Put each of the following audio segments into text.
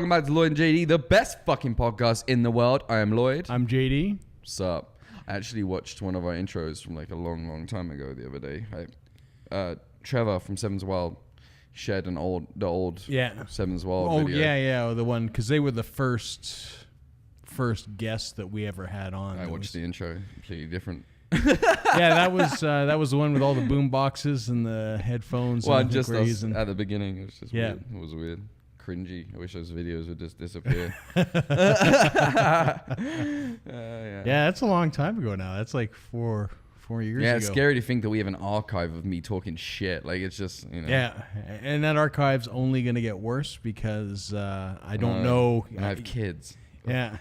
welcome back to Lloyd and JD, the best fucking podcast in the world. I am Lloyd. I'm JD. What's up? I actually watched one of our intros from like a long time ago the other day. Trevor from Seven's Wild shared the old Seven's Wild video. Yeah, the one, because they were the first guest that we ever had on. I watched the intro, completely different. Yeah, that was the one with all the boom boxes and the headphones. Well, and just us at the beginning, it was just weird. It was weird. Cringy. I wish those videos would just disappear. Yeah, that's a long time ago now. That's like four years ago. Yeah, it's scary to think that we have an archive of me talking shit. Like, it's just, you know. Yeah, and that archive's only going to get worse because I don't know. I have kids. Yeah.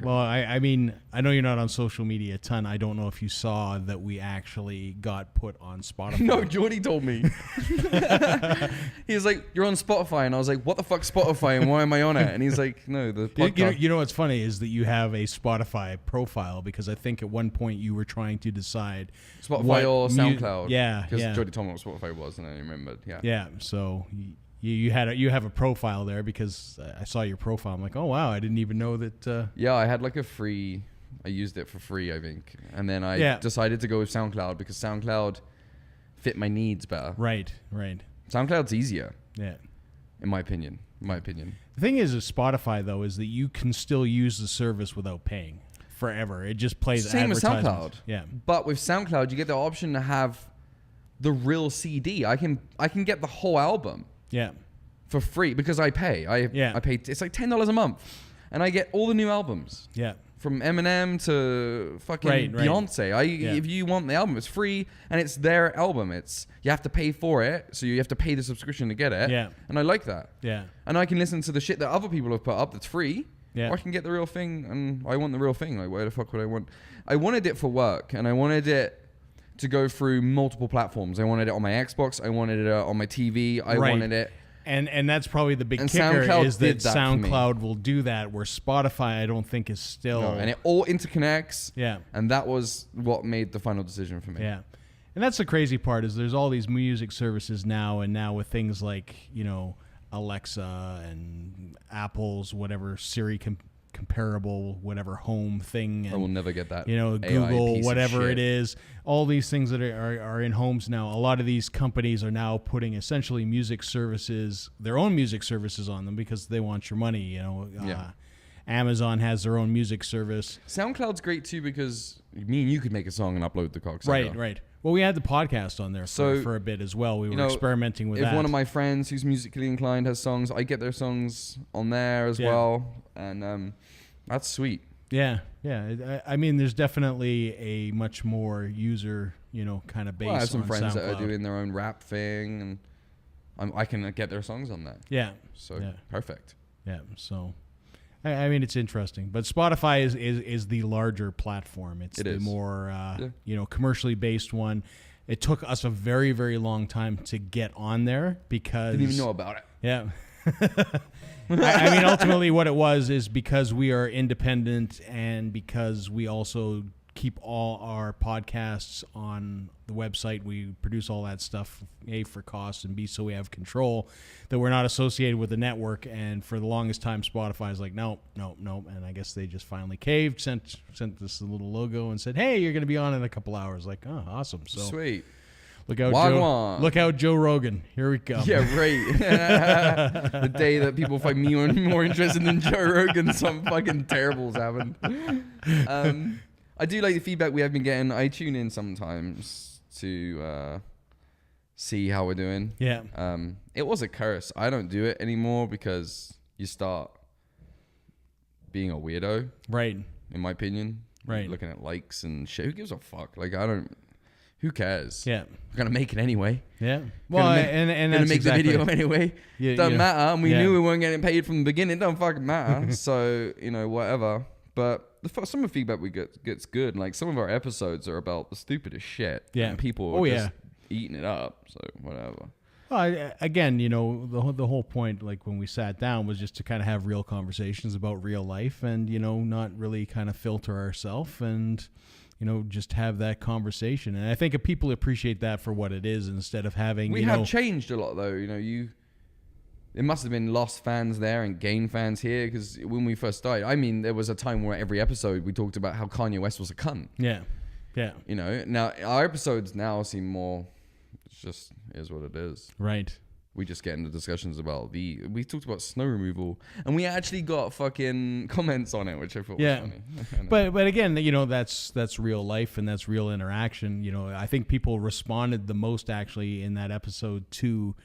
Well, I mean, I know you're not on social media a ton. I don't know if you saw that we actually got put on Spotify. No, Jordy told me. He was like, "You're on Spotify," and I was like, "What the fuck, Spotify? And why am I on it?" And he's like, "No, the podcast." You know what's funny is that you have a Spotify profile because I think at one point you were trying to decide Spotify or SoundCloud. Yeah, because Jordy told me what Spotify was, and I remembered. Yeah. Yeah. So. You have a profile there because I saw your profile. I'm like, oh wow, I didn't even know that. Yeah, I had like I used it for free, I think, and then I decided to go with SoundCloud because SoundCloud fit my needs better. Right. SoundCloud's easier. Yeah. In my opinion. The thing is with Spotify though is that you can still use the service without paying forever. It just plays same with SoundCloud. Yeah. But with SoundCloud, you get the option to have the real CD. I can get the whole album. Yeah, for free because I pay. I pay. It's like $10 a month, and I get all the new albums. Yeah, from Eminem to fucking Beyonce. If you want the album, it's free, and it's their album. You have to pay for it, so you have to pay the subscription to get it. Yeah, and I like that. Yeah, and I can listen to the shit that other people have put up that's free. Yeah, or I can get the real thing, and I want the real thing. Like, where the fuck would I want? I wanted it for work, and I wanted it to go through multiple platforms. I wanted it on my Xbox. I wanted it on my TV. I wanted it. And that's probably the big kicker SoundCloud is that SoundCloud will do that, where Spotify I don't think is still. No, and it all interconnects. Yeah. And that was what made the final decision for me. Yeah. And that's the crazy part is there's all these music services now, and now with things like, Alexa and Apple's whatever Siri comparable whatever home thing, and I will never get that. Google, whatever it is, all these things that are in homes now. A lot of these companies are now putting essentially their own music services on them because they want your money. Amazon has their own music service. SoundCloud's great too because me and you could make a song and upload the cocksucker. Right. Well, we had the podcast on there for a bit as well. We were experimenting with that. If one of my friends who's musically inclined has songs, I get their songs on there as well. And that's sweet. Yeah. I mean, there's definitely a much more user, kind of base. Well, I have some friends SoundCloud that are doing their own rap thing, and I can get their songs on that. Yeah. So perfect. Yeah. So, I mean, it's interesting, but Spotify is the larger platform. It's the more commercially based one. It took us a very, very long time to get on there because didn't even know about it. Yeah. I mean, ultimately what it was is because we are independent and because we also keep all our podcasts on the website. We produce all that stuff, A, for cost, and B, so we have control, that we're not associated with the network. And for the longest time, Spotify's like, no. And I guess they just finally caved, sent this little logo and said, hey, you're going to be on in a couple hours. Like, oh, awesome. So sweet. Look out, Joe Rogan. Here we go. Yeah, right. The day that people find me more interested than Joe Rogan, some fucking terrible's happened. I do like the feedback we have been getting. I tune in sometimes to see how we're doing. Yeah. It was a curse. I don't do it anymore because you start being a weirdo. Right. In my opinion. Right. Looking at likes and shit. Who gives a fuck? Like, who cares? Yeah. We're going to make it anyway. Yeah. Well, and that's make the video anyway. Yeah, doesn't matter. And we knew we weren't getting paid from the beginning. It doesn't fucking matter. So, whatever. But some of the feedback we gets good. Like, some of our episodes are about the stupidest shit. Yeah. And people are just eating it up. So, whatever. Well, again, the whole point, like when we sat down, was just to kind of have real conversations about real life and, not really kind of filter ourselves and, just have that conversation. And I think people appreciate that for what it is instead of having, We have changed a lot, though. it must have been lost fans there and gained fans here, because when we first started, I mean, there was a time where every episode we talked about how Kanye West was a cunt. Yeah. Yeah. You know, now our episodes now seem more, it's just is what it is. Right. We just get into discussions about we talked about snow removal, and we actually got fucking comments on it, which I thought was funny. But again, you know, that's real life and that's real interaction. You know, I think people responded the most actually in that episode to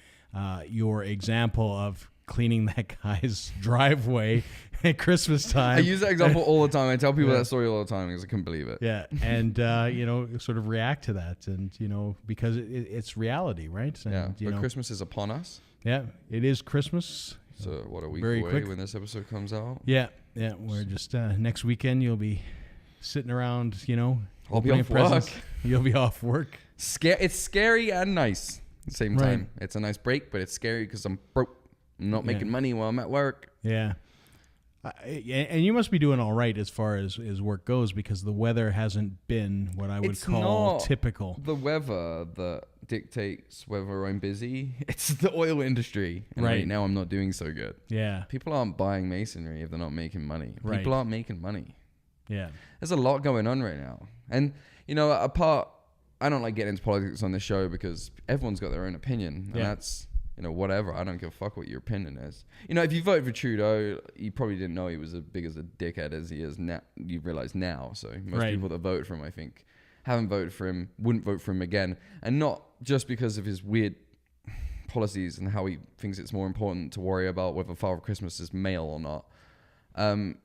your example of cleaning that guy's driveway at Christmas time. I use that example all the time. I tell people that story all the time because I couldn't believe it. Yeah, and you know, sort of react to that, and you know, because it's reality, right? And, yeah, you but know, Christmas is upon us. Yeah, it is Christmas. So what a week Very away quick. when this episode comes out. Yeah, we're just next weekend. You'll be sitting around, you know, I'll be opening off presents. work. You'll be off work. It's scary and nice at the same time. Right. It's a nice break, but it's scary because I'm broke. I'm not making money while I'm at work. Yeah. And you must be doing all right as far as work goes, because the weather hasn't been what I would call not typical. The weather that dictates whether I'm busy. It's the oil industry. And right now I'm not doing so good. Yeah. People aren't buying masonry if they're not making money. Right. People aren't making money. Yeah. There's a lot going on right now. And, you know, I don't like getting into politics on this show because everyone's got their own opinion. And that's, you know, whatever. I don't give a fuck what your opinion is. You know, if you voted for Trudeau, you probably didn't know he was as big as a dickhead as he is now. You realize now. So most people that voted for him, I think, haven't voted for him, wouldn't vote for him again. And not just because of his weird policies and how he thinks it's more important to worry about whether Father Christmas is male or not.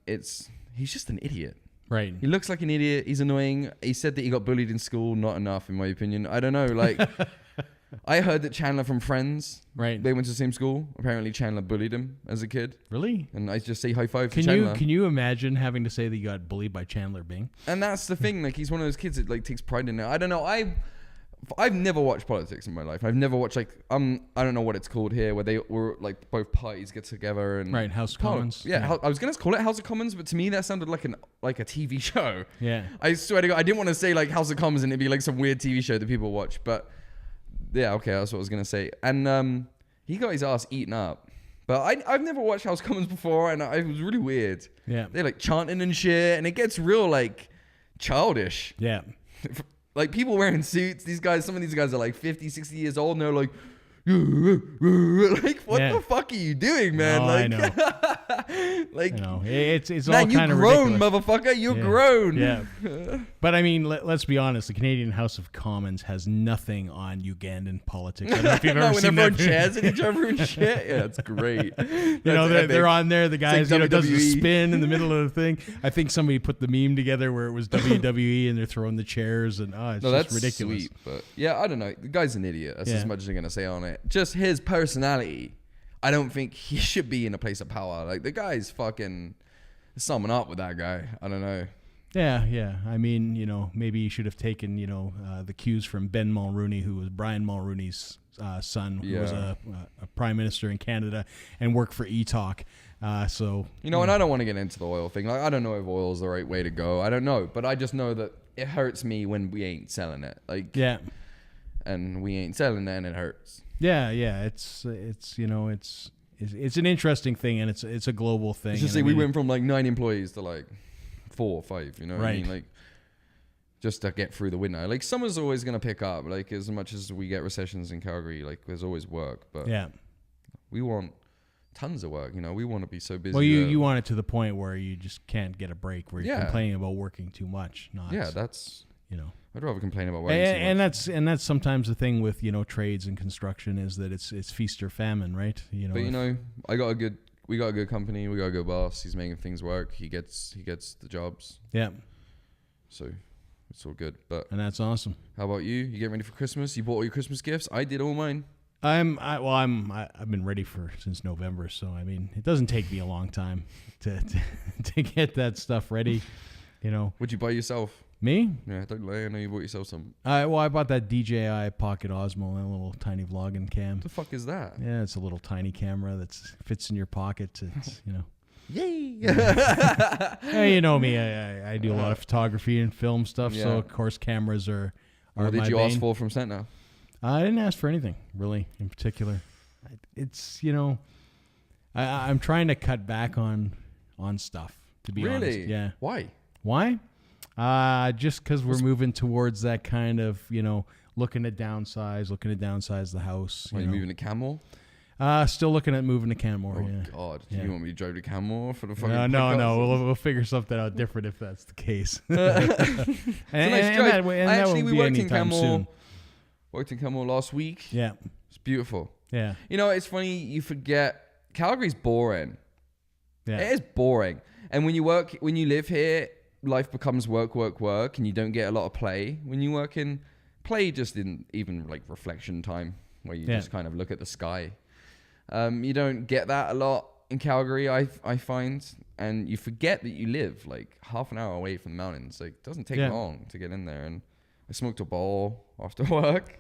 He's just an idiot. Right. He looks like an idiot. He's annoying. He said that he got bullied in school. Not enough, in my opinion. I don't know. Like, I heard that Chandler from Friends, they went to the same school. Apparently, Chandler bullied him as a kid. Really? And I just say high five for Chandler. Can you imagine having to say that you got bullied by Chandler Bing? And that's the thing. Like, he's one of those kids that like takes pride in it. I don't know. I've never watched politics in my life. I've never watched I don't know what it's called here, where they were like both parties get together and House of Commons. Yeah, I was gonna call it House of Commons, but to me that sounded like a TV show. Yeah, I swear to God, I didn't want to say like House of Commons and it'd be like some weird TV show that people watch, but yeah, okay, that's what I was gonna say. And he got his ass eaten up. But I've never watched House of Commons before, and it was really weird. Yeah, they're like chanting and shit, and it gets real like childish. Yeah. Like people wearing suits, some of these guys are like 50, 60 years old and they're like, like what the fuck are you doing, man? Oh, like, I know. Like, I know. It's all man, kind of grown, ridiculous. motherfucker. You're grown. Yeah. But I mean, let's be honest. The Canadian House of Commons has nothing on Ugandan politics. I don't know if you've ever when seen they're that. throwing chairs at each other and shit. Yeah, it's great. You know, they're on there. The guys, like does a WWE. spin in the middle of the thing. I think somebody put the meme together where it was WWE and they're throwing the chairs and it's just that's ridiculous. Sweet, but yeah, I don't know. The guy's an idiot. That's as much as I'm gonna say on it. Just his personality. I don't think he should be in a place of power. Like the guy's fucking summing up with that guy. I don't know. Yeah. I mean, you know, maybe he should have taken, you know, the cues from Ben Mulroney, who was Brian Mulroney's son, who was a prime minister in Canada and worked for E-Talk. So you know, and I don't want to get into the oil thing. Like, I don't know if oil is the right way to go. I don't know, but I just know that it hurts me when we ain't selling it. Like, and we ain't selling it, and it hurts. Yeah. It's you know, it's an interesting thing, and it's a global thing. It's just say we went from like 9 employees to like 4 or 5. You know what I mean? Like, just to get through the winter. Like, summer's always gonna pick up. Like, as much as we get recessions in Calgary, like there's always work. But we want tons of work. You know, we want to be so busy. Well, you want it to the point where you just can't get a break, where you're complaining about working too much. Not that's, you know. I'd rather complain about working too much. And that's sometimes the thing with, you know, trades and construction is that it's feast or famine, right? You know. But you know, we got a good company, we got a good boss. He's making things work. He gets the jobs. Yeah. So it's all good. And that's awesome. How about you? You getting ready for Christmas? You bought all your Christmas gifts? I did all mine. I've been ready since November, so I mean, it doesn't take me a long time to get that stuff ready. You know. What'd you buy yourself? Me? Yeah, don't lie. I know you bought yourself some. I bought that DJI Pocket Osmo, that little tiny vlogging cam. What the fuck is that? Yeah, it's a little tiny camera that fits in your pocket. It's, you know. Yay! Yeah, you know me. I do a lot of photography and film stuff, so of course cameras are what did you ask for from Santa? I didn't ask for anything really in particular. It's, you know, I'm trying to cut back on stuff, to be honest. Really? Yeah. Why? Just because we're moving towards that kind of, looking to downsize the house. Are you moving to Canmore? Still looking at moving to Canmore. Oh God! Do Yeah. you want me to drive to Canmore for the fucking? No. We'll figure something out different if that's the case. We worked in Canmore. Worked in Canmore last week. Yeah. It's beautiful. Yeah. It's funny, you forget Calgary's boring. Yeah. It is boring. And when you live here, life becomes work, and you don't get a lot of play. When you work in play, just in even like reflection time, where you just kind of look at the sky. You don't get that a lot in Calgary, I find. And you forget that you live like half an hour away from the mountains. Like, it doesn't take long to get in there. And I smoked a bowl after work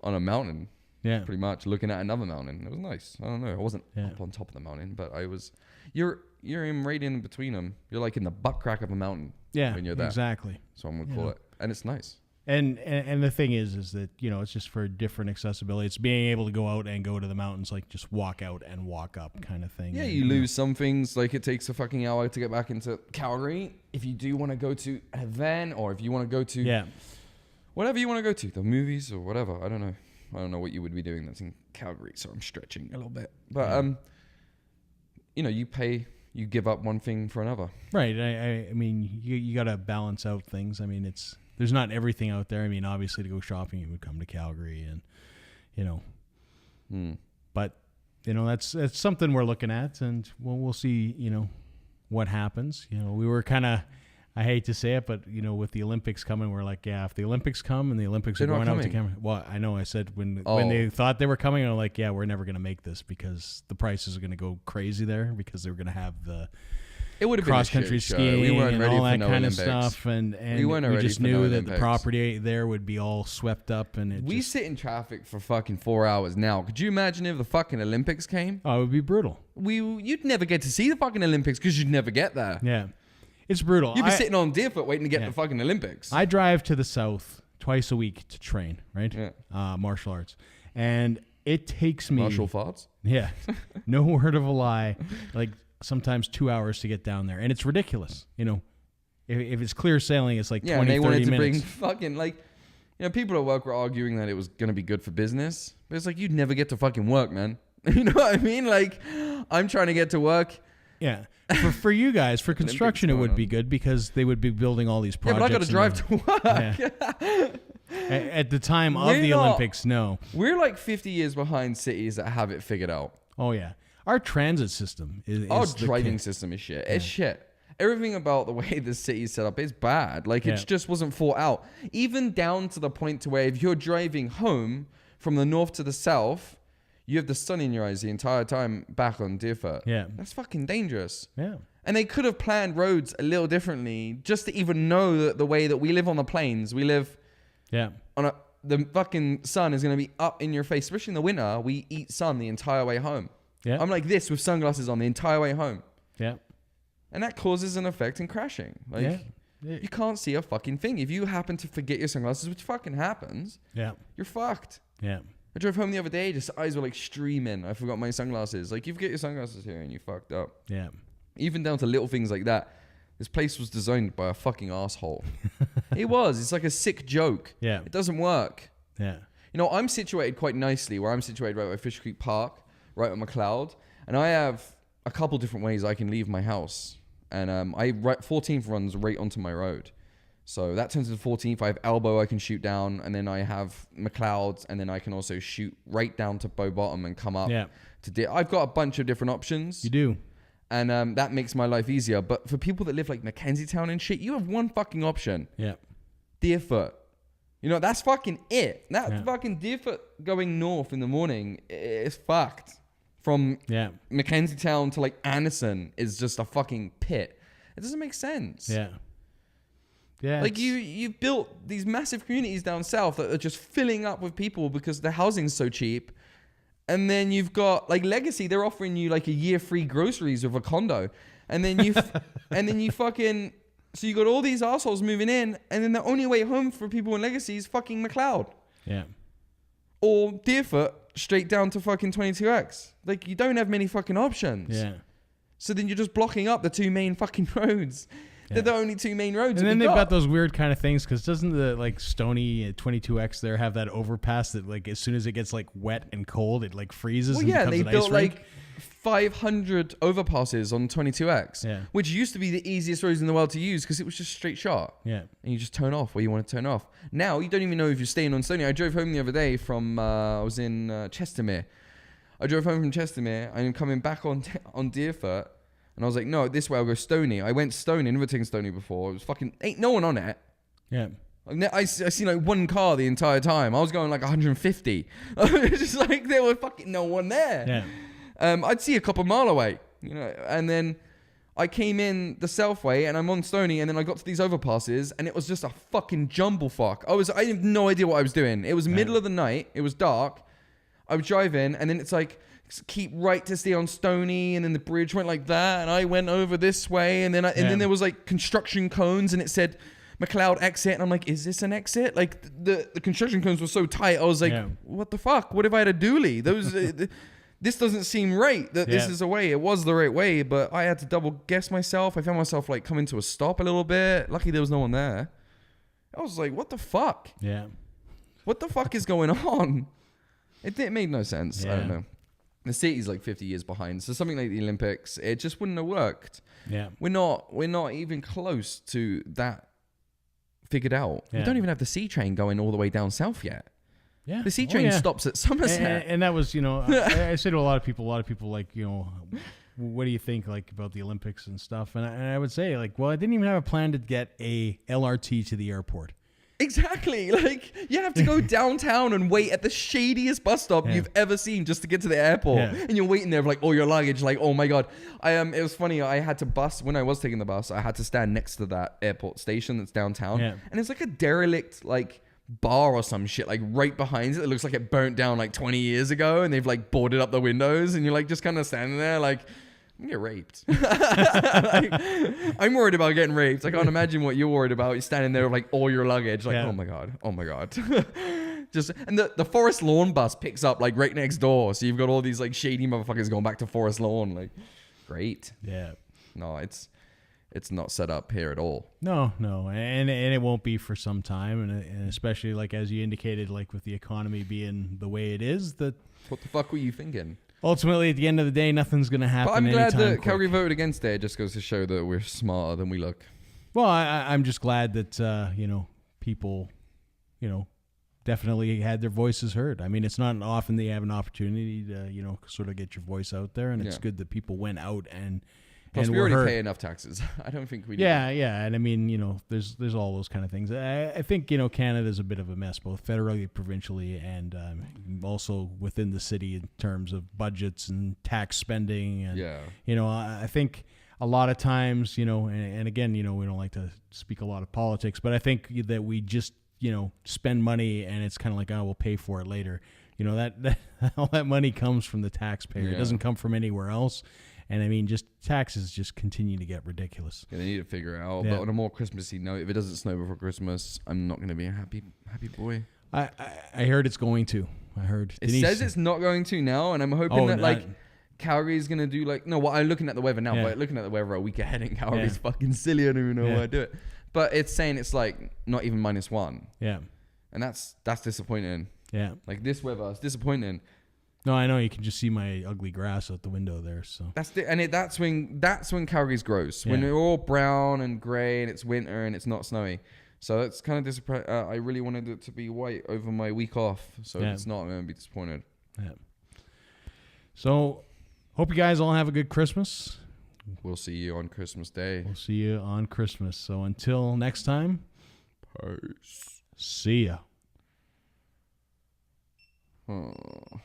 on a mountain. Yeah. Pretty much looking at another mountain. It was nice. I don't know. I wasn't up on top of the mountain, but I was. You're right in between them. You're like in the butt crack of a mountain. Yeah. When you're there. Exactly. So I'm gonna call it, and it's nice. And the thing is that it's just for different accessibility. It's being able to go out and go to the mountains, like just walk out and walk up kind of thing. Yeah, you lose some things. Like it takes a fucking hour to get back into Calgary. If you do want to go to an event, or if you want to go to whatever you want to go to, the movies or whatever. I don't know what you would be doing that's in Calgary, so I'm stretching a little bit. But you give up one thing for another. Right. I mean, you got to balance out things. I mean, there's not everything out there. I mean, obviously to go shopping, you would come to Calgary, and but that's something we're looking at, and we'll see. What happens. We were kind of. I hate to say it, but with the Olympics coming, we're like, if the Olympics come and the Olympics are going out to Canada. Well, I know I said when they thought they were coming, I'm like, we're never going to make this because the prices are going to go crazy there because they were going to have the cross country skiing and all that kind of stuff, and we just knew that the property there would be all swept up, and we sit in traffic for fucking 4 hours now. Could you imagine if the fucking Olympics came? Oh, it would be brutal. You'd never get to see the fucking Olympics because you'd never get there. Yeah. It's brutal. You'd be sitting on Deerfoot waiting to get the fucking Olympics. I drive to the south twice a week to train, right? Yeah. Martial arts. And it takes me... Martial farts? Yeah. No word of a lie. Like sometimes 2 hours to get down there. And it's ridiculous. If it's clear sailing, it's like 20, 30 minutes. Yeah, and they wanted to bring fucking people at work were arguing that it was going to be good for business. But it's like, you'd never get to fucking work, man. You know what I mean? Like, I'm trying to get to work. Yeah. For you guys, for construction, it would be good because they would be building all these projects. Yeah, but I got to drive to work. Yeah. At the time of the Olympics, no. We're like 50 years behind cities that have it figured out. Oh, yeah. Our transit system is our driving system is shit. It's shit. Everything about the way the city is set up is bad. Like, it just wasn't thought out. Even down to the point to where if you're driving home from the north to the south... You have the sun in your eyes the entire time back on Deerfoot. Yeah. That's fucking dangerous. Yeah. And they could have planned roads a little differently just to even know that the way that we live on the plains, we live on the fucking sun is going to be up in your face. Especially in the winter, we eat sun the entire way home. Yeah. I'm like this with sunglasses on the entire way home. Yeah. And that causes an effect in crashing. Like, you can't see a fucking thing. If you happen to forget your sunglasses, which fucking happens, you're fucked. Yeah. I drove home the other day, just eyes were like streaming. I forgot my sunglasses. Like, you forget your sunglasses here and you fucked up. Yeah. Even down to little things like that. This place was designed by a fucking asshole. It was. It's like a sick joke. Yeah. It doesn't work. Yeah. I'm situated quite nicely where I'm situated right by Fish Creek Park, right on McLeod. And I have a couple different ways I can leave my house. And 14th runs right onto my road. So that turns into 14th. I have Elbow I can shoot down, and then I have McLeod's, and then I can also shoot right down to Bow Bottom and come up to I've got a bunch of different options. You do. And that makes my life easier. But for people that live like McKenzie Town and shit, you have one fucking option. Yeah. Deerfoot. That's fucking it. That fucking Deerfoot going north in the morning is fucked. From McKenzie Town to like Anderson is just a fucking pit. It doesn't make sense. Yeah. Yeah, like you've built these massive communities down south that are just filling up with people because the housing's so cheap. And then you've got like Legacy, they're offering you like a year free groceries with a condo. And then you fucking, so you got all these assholes moving in, and then the only way home for people in Legacy is fucking McLeod. Yeah. Or Deerfoot, straight down to fucking 22X. Like, you don't have many fucking options. Yeah. So then you're just blocking up the two main fucking roads. They're the only two main roads. And then they've got those weird kind of things, because doesn't the like Stoney 22X there have that overpass that like as soon as it gets like wet and cold, it like freezes? Well, and yeah, becomes they an built ice rink? like 500 overpasses on 22X, which used to be the easiest roads in the world to use because it was just straight shot. Yeah, and you just turn off where you want to turn off. Now you don't even know if you're staying on Stoney. I drove home the other day from I was in Chestermere. I drove home from Chestermere. I'm coming back on Deerfoot. And I was like, no, this way I'll go Stoney. I went Stoney, never taken Stoney before. It was fucking, ain't no one on it. Yeah. I seen like one car the entire time. I was going like 150. It's just like there were fucking no one there. Yeah. I'd see a couple mile away, you know. And then I came in the south way and I'm on Stoney, and then I got to these overpasses and it was just a fucking jumble fuck. I had no idea what I was doing. It was middle of the night. It was dark. I was driving, and then it's like, keep right to stay on Stoney, and then the bridge went like that, and I went over this way, and then then there was like construction cones, and it said McLeod exit, and I'm like, is this an exit? Like the construction cones were so tight, I was like, what the fuck? What if I had a dually? Those this doesn't seem right that this is a way. It was the right way, but I had to double guess myself. I found myself like coming to a stop a little bit. Lucky there was no one there. I was like, what the fuck? Yeah. What the fuck is going on? It made no sense. I don't know. The city's like 50 years behind, so something like the Olympics, it just wouldn't have worked. Yeah, we're not even close to that figured out. Yeah. We don't even have the C train going all the way down south yet. Yeah, the C train stops at Somerset, and that was, you know, I say to a lot of people like, you know, what do you think like about the Olympics and stuff? And I would say like, well, I didn't even have a plan to get a LRT to the airport. Exactly. Like, you have to go downtown and wait at the shadiest bus stop you've ever seen just to get to the airport. Yeah. And you're waiting there for like all your luggage. Like, oh my God. It was funny. I had to when I was taking the bus, I had to stand next to that airport station that's downtown. Yeah. And it's like a derelict, like, bar or some shit, like right behind it. It looks like it burnt down like 20 years ago, and they've like boarded up the windows, and you're like just kind of standing there like, I'm gonna get raped. Like, I'm worried about getting raped. I can't imagine what you're worried about. You're standing there with like all your luggage. Like, oh my God. Just, and the Forest Lawn bus picks up like right next door. So you've got all these like shady motherfuckers going back to Forest Lawn. Like, great. Yeah. No, it's not set up here at all. No. And it won't be for some time. And especially like, as you indicated, like with the economy being the way it is, that what the fuck were you thinking? Ultimately, at the end of the day, nothing's going to happen. But I'm glad that Calgary voted against it. It just goes to show that we're smarter than we look. Well, I'm just glad that, people, definitely had their voices heard. I mean, it's not often they have an opportunity to, sort of get your voice out there. And it's good that people went out and plus, we already pay enough taxes. I don't think we do. Yeah. And I mean, there's all those kind of things. I think, Canada's a bit of a mess, both federally, provincially, and also within the city in terms of budgets and tax spending. And, I think a lot of times, and again, we don't like to speak a lot of politics, but I think that we just, spend money and it's kind of like, we'll pay for it later. That all that money comes from the taxpayer. Yeah. It doesn't come from anywhere else. And I mean, just taxes just continue to get ridiculous. Yeah, they need to figure it out. Yeah. But on a more Christmassy note, if it doesn't snow before Christmas, I'm not going to be a happy boy. I heard it's going to. It says it's not going to now, and I'm hoping that Calgary's going to do I'm looking at the weather now, but looking at the weather a week ahead in Calgary's fucking silly. I don't even know why I do it. But it's saying it's like not even -1. Yeah. And that's disappointing. Yeah. Like this weather, it's disappointing. No, I know. You can just see my ugly grass out the window there. So that's when Calgary's gross. When they're all brown and grey and it's winter and it's not snowy. So it's kind of disappointing. I really wanted it to be white over my week off. So if it's not, I'm going to be disappointed. Yeah. So hope you guys all have a good Christmas. We'll see you on Christmas Day. We'll see you on Christmas. So until next time, peace. See ya. Oh.